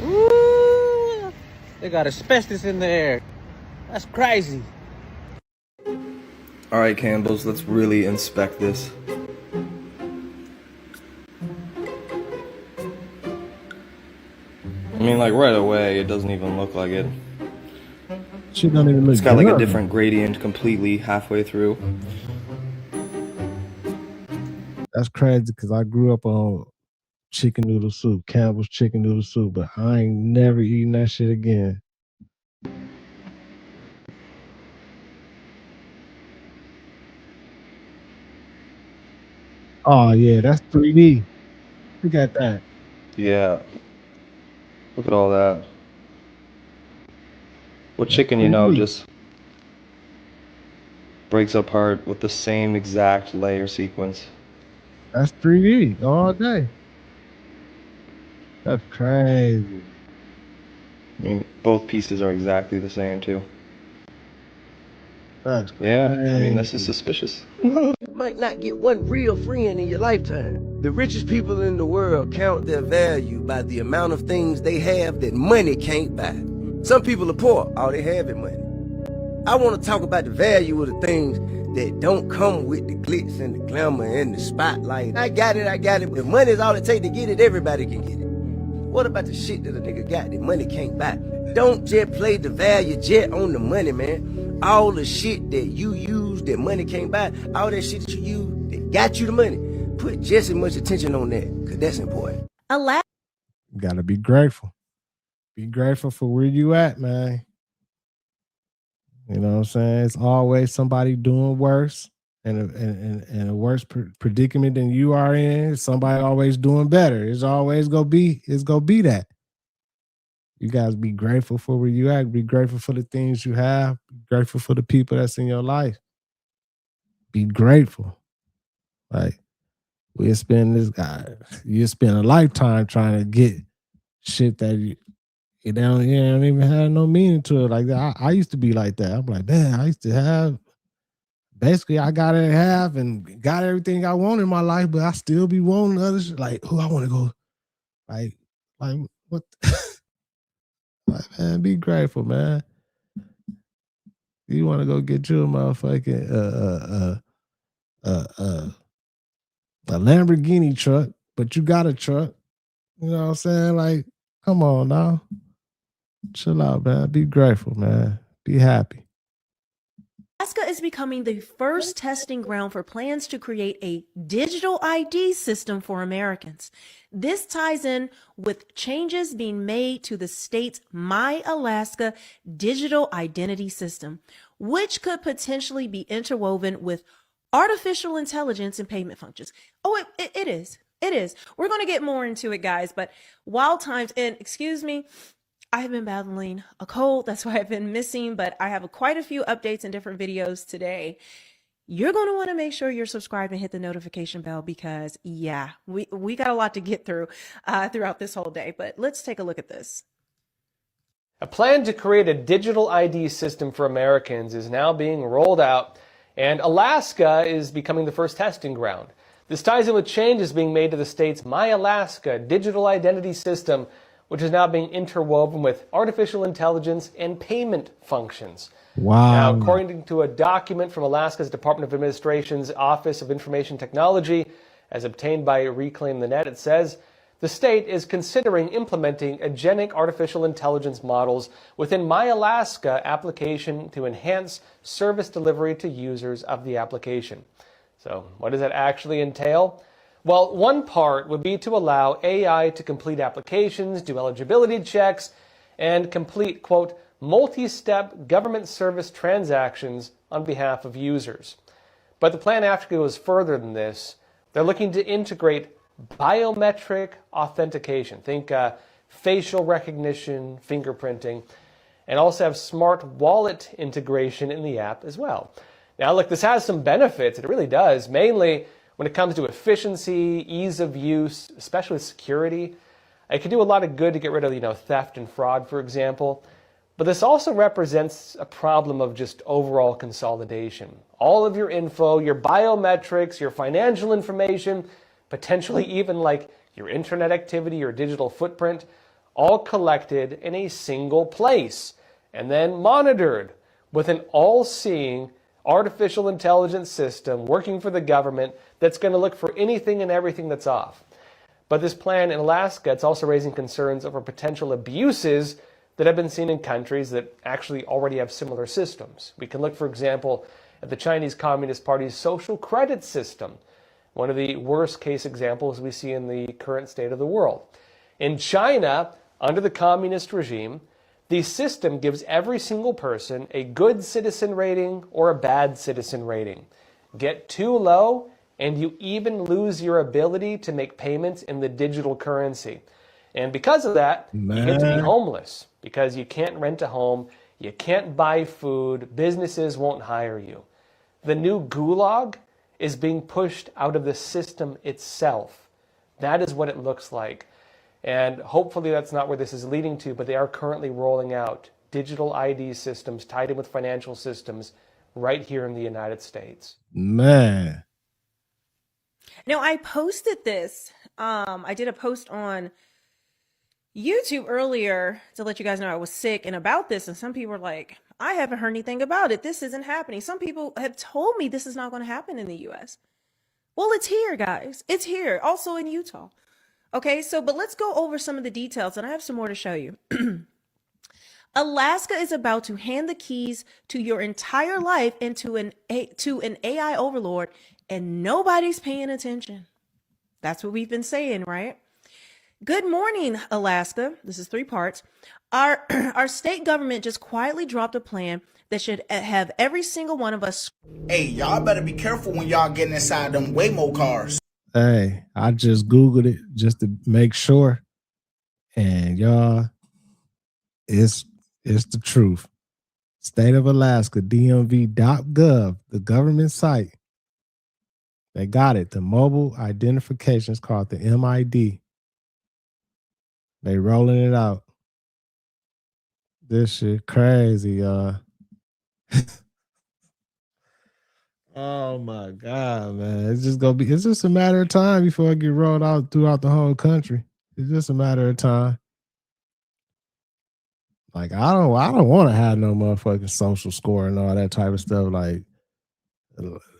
Ooh, they got asbestos in the air. That's crazy. All right, Campbells, let's really inspect this. I mean, like right away, it doesn't even look like it. She don't even look. It's got like a different gradient completely halfway through. That's crazy because I grew up on chicken noodle soup, Campbell's chicken noodle soup, but I ain't never eating that shit again. Oh yeah, that's 3D. Look at that. Yeah. Look at all that. What chicken, you know, just breaks apart with the same exact layer sequence. That's 3D all day. That's crazy. I mean, both pieces are exactly the same, too. That's yeah, I mean, this is suspicious. You might not get one real friend in your lifetime. The richest people in the world count their value by the amount of things they have that money can't buy. Some people are poor, all they have is money. I want to talk about the value of the things that don't come with the glitz and the glamour and the spotlight. I got it. If money is all it takes to get it, everybody can get it. What about the shit that a nigga got that money can't buy? Don't just play the value jet on the money, man. All the shit that you use that money can't buy, all that shit that you use that got you the money, put just as much attention on that, because that's important. Gotta be grateful. Be grateful for where you at, man. You know what I'm saying? It's always somebody doing worse and a worse predicament than you are in. Somebody always doing better. It's gonna be that. You guys be grateful for where you at. Be grateful for the things you have. Be grateful for the people that's in your life. Be grateful. Like you spend a lifetime trying to get shit that you don't even have no meaning to it. Like that. I used to be like that. I'm like, man, I used to have. Basically, I got it in half and got everything I want in my life, but I still be wanting other shit. Like, who I want to go, like what? Like, man, be grateful, man. You want to go get you a motherfucking a Lamborghini truck, but you got a truck. You know what I'm saying? Like, come on now, chill out, man. Be grateful, man. Be happy. Alaska is becoming the first testing ground for plans to create a digital ID system for Americans. This ties in with changes being made to the state's My Alaska digital identity system, which could potentially be interwoven with artificial intelligence and payment functions. Oh, it is. It is. We're going to get more into it, guys, but wild times, and excuse me, I have been battling a cold. That's why I've been missing, but I have quite a few updates and different videos today. you're going to want to make sure you're subscribed and hit the notification bell because, yeah, we got a lot to get through throughout this whole day. But let's take a look at this. A plan to create a digital ID system for Americans is now being rolled out, and Alaska is becoming the first testing ground. This ties in with changes being made to the state's My Alaska digital identity system, which is now being interwoven with artificial intelligence and payment functions. Wow. Now, according to a document from Alaska's Department of Administration's Office of Information Technology, as obtained by Reclaim the Net, it says, the state is considering implementing agentic artificial intelligence models within My Alaska application to enhance service delivery to users of the application. So what does that actually entail? Well, one part would be to allow AI to complete applications, do eligibility checks, and complete, quote, multi-step government service transactions on behalf of users. But the plan actually goes further than this. They're looking to integrate biometric authentication. Think facial recognition, fingerprinting, and also have smart wallet integration in the app as well. Now, look, this has some benefits. It really does, mainly when it comes to efficiency, ease of use, especially security. It can do a lot of good to get rid of, theft and fraud, for example. But this also represents a problem of just overall consolidation. All of your info, your biometrics, your financial information, potentially even like your internet activity, your digital footprint, all collected in a single place and then monitored with an all-seeing artificial intelligence system working for the government that's going to look for anything and everything that's off. But this plan in Alaska, it's also raising concerns over potential abuses that have been seen in countries that actually already have similar systems. We can look, for example, at the Chinese Communist Party's social credit system, one of the worst case examples we see in the current state of the world. In China, under the communist regime, the system gives every single person a good citizen rating or a bad citizen rating. Get too low, and you even lose your ability to make payments in the digital currency. And because of that, you get to be homeless because you can't rent a home, you can't buy food, businesses won't hire you. The new gulag is being pushed out of the system itself. That is what it looks like. And hopefully that's not where this is leading to, but they are currently rolling out digital ID systems tied in with financial systems right here in the United States. Man. Now, I posted this. I did a post on YouTube earlier to let you guys know I was sick and about this. And some people were like, I haven't heard anything about it. This isn't happening. Some people have told me this is not going to happen in the US. Well, it's here, guys. It's here. Also in Utah. Okay, but let's go over some of the details, and I have some more to show you. Alaska is about to hand the keys to your entire life into an AI overlord, and nobody's paying attention. That's what we've been saying, right? Good morning, Alaska. This is 3 parts. Our state government just quietly dropped a plan that should have every single one of us. Hey, y'all better be careful when y'all get inside them Waymo cars. Hey, I just Googled it just to make sure. And y'all, it's the truth. State of Alaska, DMV.gov, the government site. They got it. The mobile identification is called the MID. They rolling it out. This shit crazy, y'all. Oh my God, man. It's just a matter of time before it get rolled out throughout the whole country. It's just a matter of time. Like, I don't want to have no motherfucking social score and all that type of stuff. Like,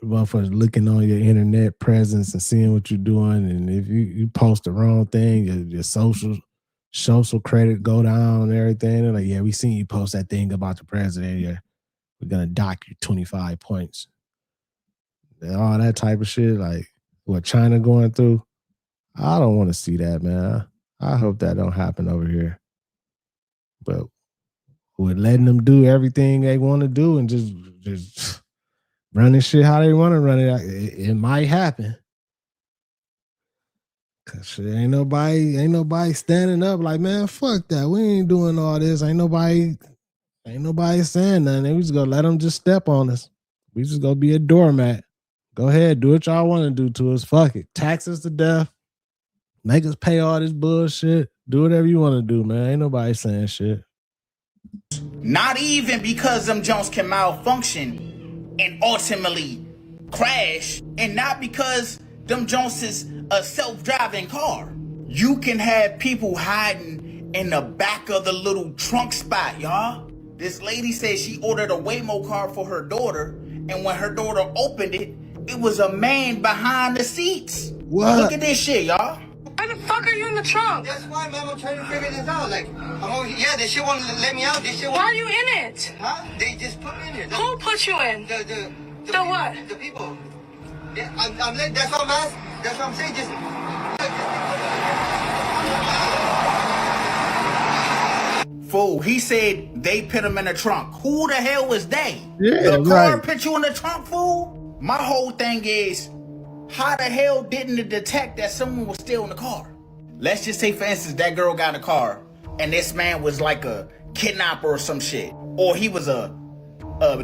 motherfuckers looking on your internet presence and seeing what you're doing. And if you post the wrong thing, your social credit go down and everything. They're like, yeah, we seen you post that thing about the president. Yeah, we're going to dock you 25 points. And all that type of shit, like what China going through. I don't want to see that, man. I hope that don't happen over here. But with letting them do everything they want to do and just running shit how they want to run it might happen. Cause shit, ain't nobody standing up like, man, fuck that. We ain't doing all this. Ain't nobody saying nothing. We just gonna let them just step on us. We just gonna be a doormat. Go ahead, do what y'all want to do to us. Fuck it. Tax us to death. Make us pay all this bullshit. Do whatever you want to do, man. Ain't nobody saying shit. Not even because them Jones can malfunction and ultimately crash, and not because them Jones is a self-driving car. You can have people hiding in the back of the little trunk spot, y'all. This lady said she ordered a Waymo car for her daughter, and when her daughter opened it, it was a man behind the seats. What? Look at this shit, y'all. Why the fuck are you in the trunk? That's why, man, I'm trying to figure this out. Like, yeah, they should want to let me out. Why are you in it? Huh? They just put me in here. Who put you in? The what? The people. Yeah, that's what I'm asking. That's what I'm saying. Fool, he said they put him in the trunk. Who the hell was they? Yeah, the car right. put you in the trunk, fool? My whole thing is, how the hell didn't it detect that someone was still in the car? Let's just say, for instance, that girl got in the car and this man was like a kidnapper or some shit. Or he was a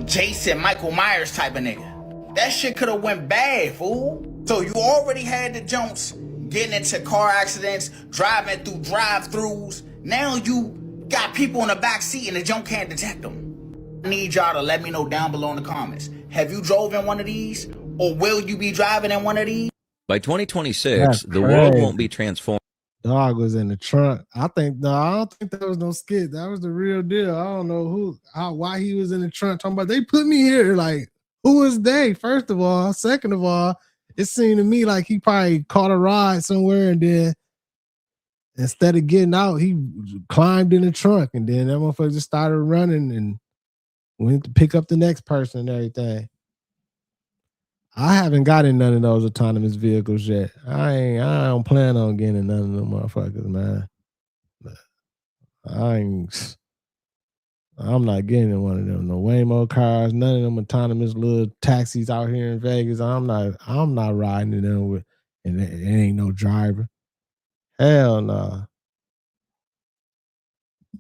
Jason Michael Myers type of nigga. That shit could have went bad, fool. So you already had the Jones getting into car accidents, driving through drive-thrus. Now you got people in the back seat and the junk can't detect them. I need y'all to let me know down below in the comments. Have you drove in one of these? Or will you be driving in one of these? By 2026, That's the world crazy. won't be transformed. Dog was in the trunk. I don't think that was no skit. That was the real deal. I don't know why he was in the trunk talking about they put me here. Like, who is they? First of all. Second of all, it seemed to me like he probably caught a ride somewhere and then instead of getting out, he climbed in the trunk and then that motherfucker just started running and went to pick up the next person and everything. I haven't gotten none of those autonomous vehicles yet. I don't plan on getting none of them motherfuckers, man. I'm not getting in one of them. No Waymo cars, none of them autonomous little taxis out here in Vegas. I'm not riding in them with, and it ain't no driver. Hell no.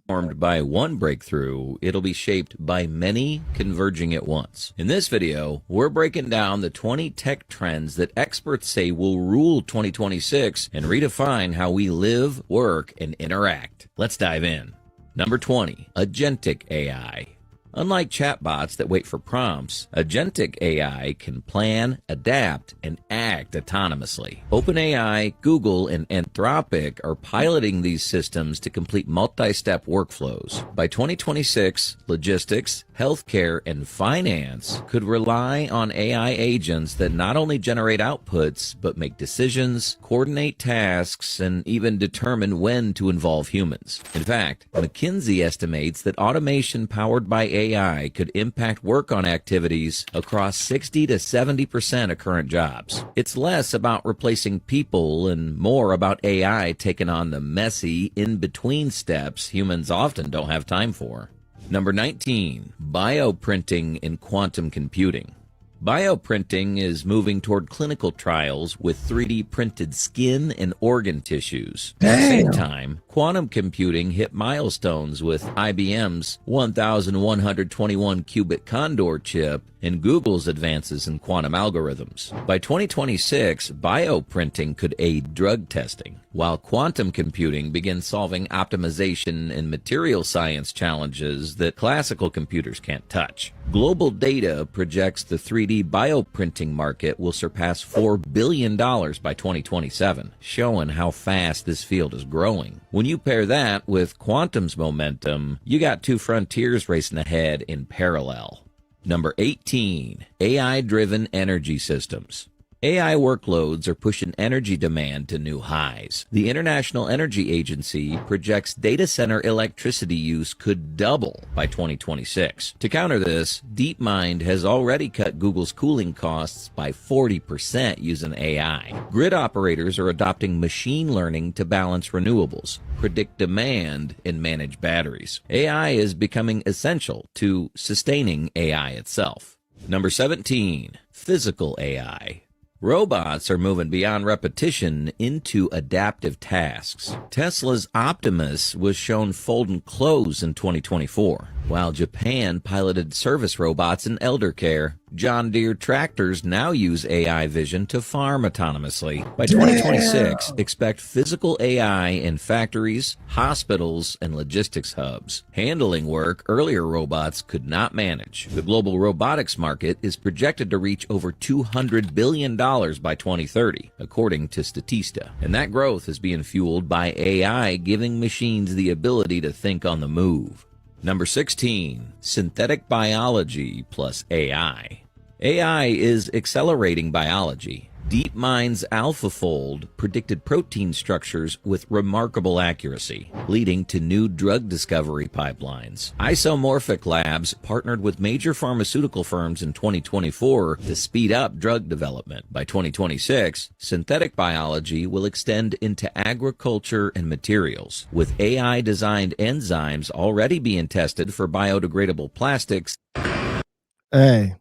Formed by one breakthrough, it'll be shaped by many converging at once. In this video, we're breaking down the 20 tech trends that experts say will rule 2026 and redefine how we live, work, and interact. Let's dive in. Number 20, agentic AI. Unlike chatbots that wait for prompts, agentic AI can plan, adapt, and act autonomously. OpenAI, Google, and Anthropic are piloting these systems to complete multi-step workflows. By 2026, logistics, healthcare, and finance could rely on AI agents that not only generate outputs, but make decisions, coordinate tasks, and even determine when to involve humans. In fact, McKinsey estimates that automation powered by AI could impact work-on activities across 60 to 70% of current jobs. It's less about replacing people and more about AI taking on the messy, in-between steps humans often don't have time for. Number 19, bioprinting in quantum computing. Bioprinting is moving toward clinical trials with 3D printed skin and organ tissues. At the same time, quantum computing hit milestones with IBM's 1121 qubit Condor chip and Google's advances in quantum algorithms. By 2026, bioprinting could aid drug testing, while quantum computing begins solving optimization and material science challenges that classical computers can't touch. Global data projects the 3D bioprinting market will surpass $4 billion by 2027, showing how fast this field is growing. When you pair that with quantum's momentum, you got two frontiers racing ahead in parallel. Number 18, AI-driven energy systems. AI workloads are pushing energy demand to new highs. The International Energy Agency projects data center electricity use could double by 2026. To counter this, DeepMind has already cut Google's cooling costs by 40% using AI. Grid operators are adopting machine learning to balance renewables, predict demand, and manage batteries. AI is becoming essential to sustaining AI itself. Number 17, physical AI. Robots are moving beyond repetition into adaptive tasks. Tesla's Optimus was shown folding clothes in 2024. while Japan piloted service robots in elder care. John Deere tractors now use AI vision to farm autonomously. By 2026, expect physical AI in factories, hospitals, and logistics hubs, handling work earlier robots could not manage. The global robotics market is projected to reach over $200 billion by 2030, according to Statista. And that growth is being fueled by AI giving machines the ability to think on the move. Number 16, synthetic biology plus AI. AI is accelerating biology. DeepMind's AlphaFold predicted protein structures with remarkable accuracy, leading to new drug discovery pipelines. Isomorphic Labs partnered with major pharmaceutical firms in 2024 to speed up drug development. By 2026, synthetic biology will extend into agriculture and materials, with AI-designed enzymes already being tested for biodegradable plastics. Hey,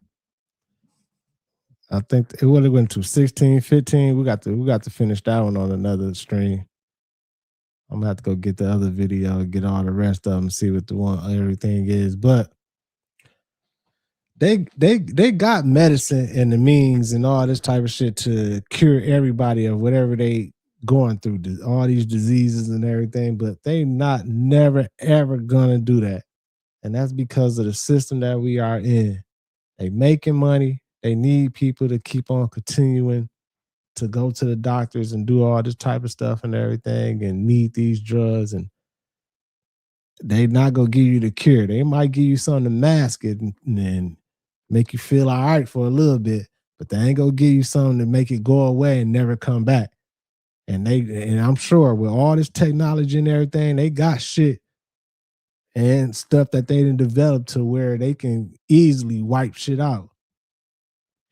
I think it would have went to 16, 15. We got to finish that one on another stream. I'm gonna have to go get the other video, get all the rest of them, see what the one everything is. But they got medicine and the means and all this type of shit to cure everybody of whatever they going through, all these diseases and everything. But they never ever gonna do that, and that's because of the system that we are in. They making money. They need people to keep on continuing to go to the doctors and do all this type of stuff and everything and need these drugs. And they not going to give you the cure. They might give you something to mask it and make you feel all right for a little bit, but they ain't going to give you something to make it go away and never come back. And I'm sure with all this technology and everything, they got shit and stuff that they didn't develop to where they can easily wipe shit out.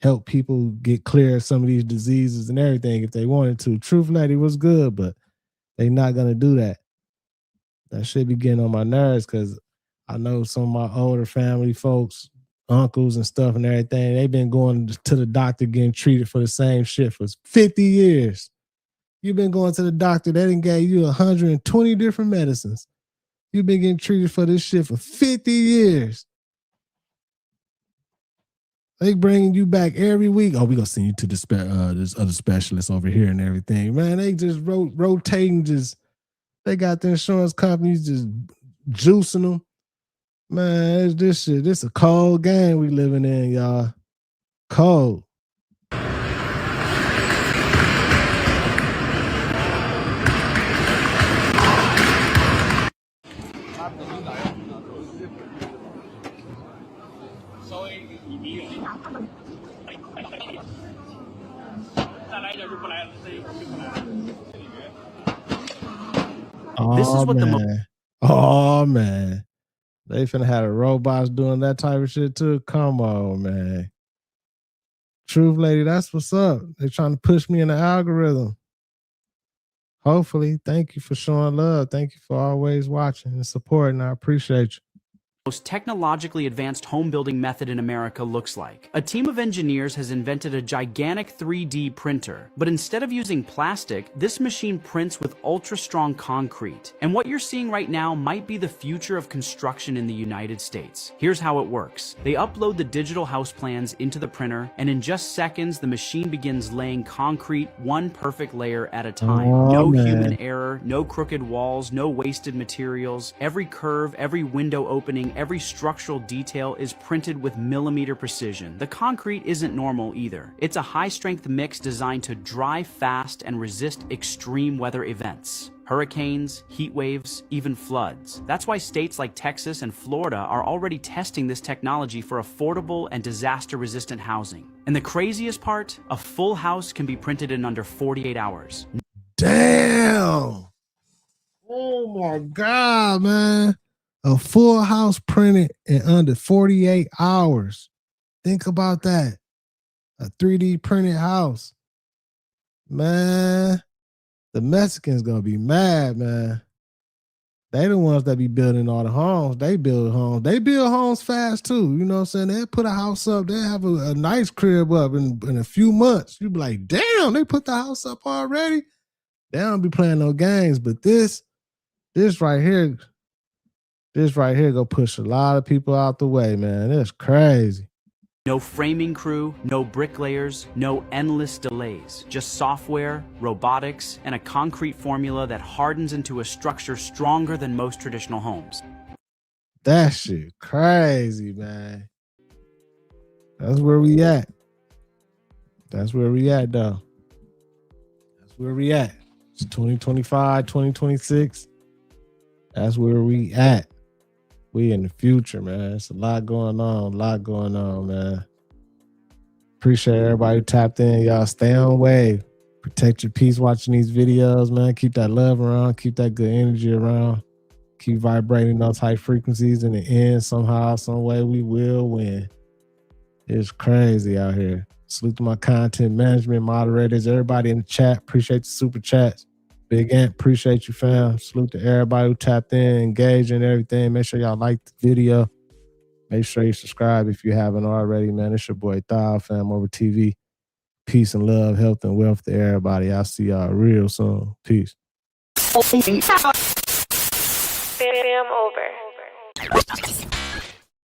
Help people get clear of some of these diseases and everything if they wanted to. Truth Lady was good, but they not going to do that. That should be getting on my nerves because I know some of my older family folks, uncles and stuff and everything, they've been going to the doctor getting treated for the same shit for 50 years. You've been going to the doctor, they done gave you 120 different medicines. You've been getting treated for this shit for 50 years. They bringing you back every week. Oh, we gonna send you to this other specialist over here and everything. Man, they just rotating. They got the insurance companies just juicing them. Man, it's this shit. This a cold game we living in, y'all. Cold. Oh man, they finna have the robots doing that type of shit too. Come on, man. Truth Lady, that's what's up. They trying to push me in the algorithm. Hopefully, thank you for showing love. Thank you for always watching and supporting. I appreciate you. Most technologically advanced home building method in America looks like. A team of engineers has invented a gigantic 3D printer, but instead of using plastic, this machine prints with ultra-strong concrete. And what you're seeing right now might be the future of construction in the United States. Here's how it works. They upload the digital house plans into the printer, and in just seconds, the machine begins laying concrete one perfect layer at a time. No human error, no crooked walls, no wasted materials. Every curve, every window opening, every structural detail is printed with millimeter precision. The concrete isn't normal either. It's a high-strength mix designed to dry fast and resist extreme weather events. Hurricanes, heat waves, even floods. That's why states like Texas and Florida are already testing this technology for affordable and disaster-resistant housing. And the craziest part, a full house can be printed in under 48 hours. Damn! Oh my God, man. A full house printed in under 48 hours. Think about that. A 3D printed house. Man, the Mexicans gonna be mad, man. They the ones that be building all the homes. They build homes. They build homes fast too. You know what I'm saying? They put a house up. They have a nice crib up in a few months. You be like, damn, they put the house up already. They don't be playing no games. But this right here, This right here go push a lot of people out the way, man. It's crazy. No framing crew, no bricklayers, no endless delays. Just software, robotics, and a concrete formula that hardens into a structure stronger than most traditional homes. That shit crazy, man. That's where we at. That's where we at, though. That's where we at. It's 2025, 2026. That's where we at. We in the future, man. It's a lot going on, man. Appreciate everybody who tapped in. Y'all stay on wave. Protect your peace watching these videos, man. Keep that love around. Keep that good energy around. Keep vibrating those high frequencies. In the end, somehow, some way, we will win. It's crazy out here. Salute to my content management moderators, everybody in the chat. Appreciate the super chats. Big Ant, appreciate you, fam. Salute to everybody who tapped in, engaged and everything. Make sure y'all like the video. Make sure you subscribe if you haven't already, man. It's your boy Thao, FamOverTV. Peace and love, health and wealth to everybody. I'll see y'all real soon. Peace. FamOver.